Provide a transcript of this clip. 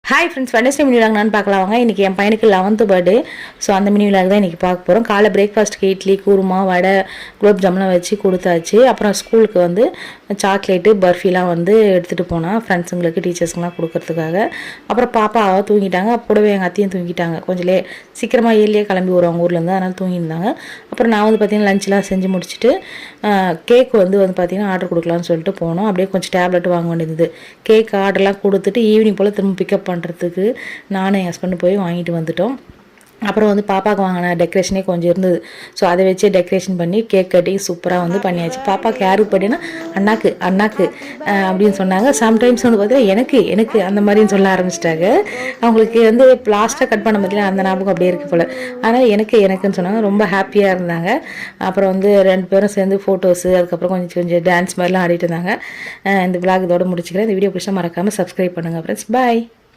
Hi friends, Wednesday mini vlog நான் பார்க்கலாம் வாங்க. இன்றைக்கி என் பையனுக்கு 11th பர்த்டே. ஸோ அந்த மினி விலாக் தான் இன்றைக்கி பார்க்க போகிறோம். காலை பிரேக்ஃபாஸ்ட்டுக்கு இட்லி, குருமா, வடை, குலோப் ஜாமுன்லாம் வச்சு கொடுத்தாச்சு. அப்புறம் ஸ்கூலுக்கு வந்து சாக்லேட்டு, பர்ஃபிலாம் வந்து எடுத்துகிட்டு போனான் ஃப்ரெண்ட்ஸுங்களுக்கு, டீச்சர்ஸுங்களாம் கொடுக்கறதுக்காக. அப்புறம் பாப்பா தூங்கிட்டாங்க. கூடவே எங்கள் அத்தையும் தூங்கிட்டாங்க. கொஞ்சம் சீக்கிரமாக ஏர்லியே கிளம்பி வருவாங்க ஊர்லேருந்து, அதனால் தூங்கியிருந்தாங்க. அப்புறம் நான் வந்து பார்த்திங்கன்னா லஞ்செலாம் செஞ்சு முடிச்சுட்டு கேக் வந்து பார்த்திங்கன்னா ஆர்டர் கொடுக்கலான்னு சொல்லிட்டு போனோம். அப்படியே கொஞ்சம் டேப்லெட் வாங்க வேண்டியது. கேக் ஆர்டர்லாம் கொடுத்துட்டு ஈவினிங் போல் திரும்ப பிக்கப் பண்ணுறதுக்கு நானும் என் ஹஸ்பண்டு போய் வாங்கிட்டு வந்துட்டோம். அப்புறம் வந்து பாப்பாவுக்கு வாங்கின டெக்கரேஷனே கொஞ்சம் இருந்தது. ஸோ அதை வச்சு டெக்கரேஷன் பண்ணி கேக் கட்டிங் சூப்பராக வந்து பண்ணியாச்சு. பாப்பாவுக்கு யாருக்கு பட்டினா அண்ணாக்கு அப்படின்னு சொன்னாங்க. சம்டைம்ஸ் வந்து பார்த்தீங்கன்னா எனக்கு அந்த மாதிரின்னு சொல்ல ஆரம்பிச்சிட்டாங்க. அவங்களுக்கு வந்து லாஸ்ட்டாக கட் பண்ண பார்த்தீங்கன்னா அந்த ஞாபகம் அப்படியே இருக்குது போல். அதனால் எனக்குன்னு சொன்னாங்க. ரொம்ப ஹாப்பியாக இருந்தாங்க. அப்புறம் வந்து 2 பேரும் சேர்ந்து ஃபோட்டோஸு, அதுக்கப்புறம் கொஞ்சம் டான்ஸ் மாதிரிலாம் ஆடிட்டு இருந்தாங்க. இந்த விளாக் இதோட முடிச்சுக்கிறேன். இந்த வீடியோ பிடிச்சா மறக்காமல் சப்ஸ்கிரைப் பண்ணுங்கள் ஃப்ரெண்ட்ஸ். பாய்.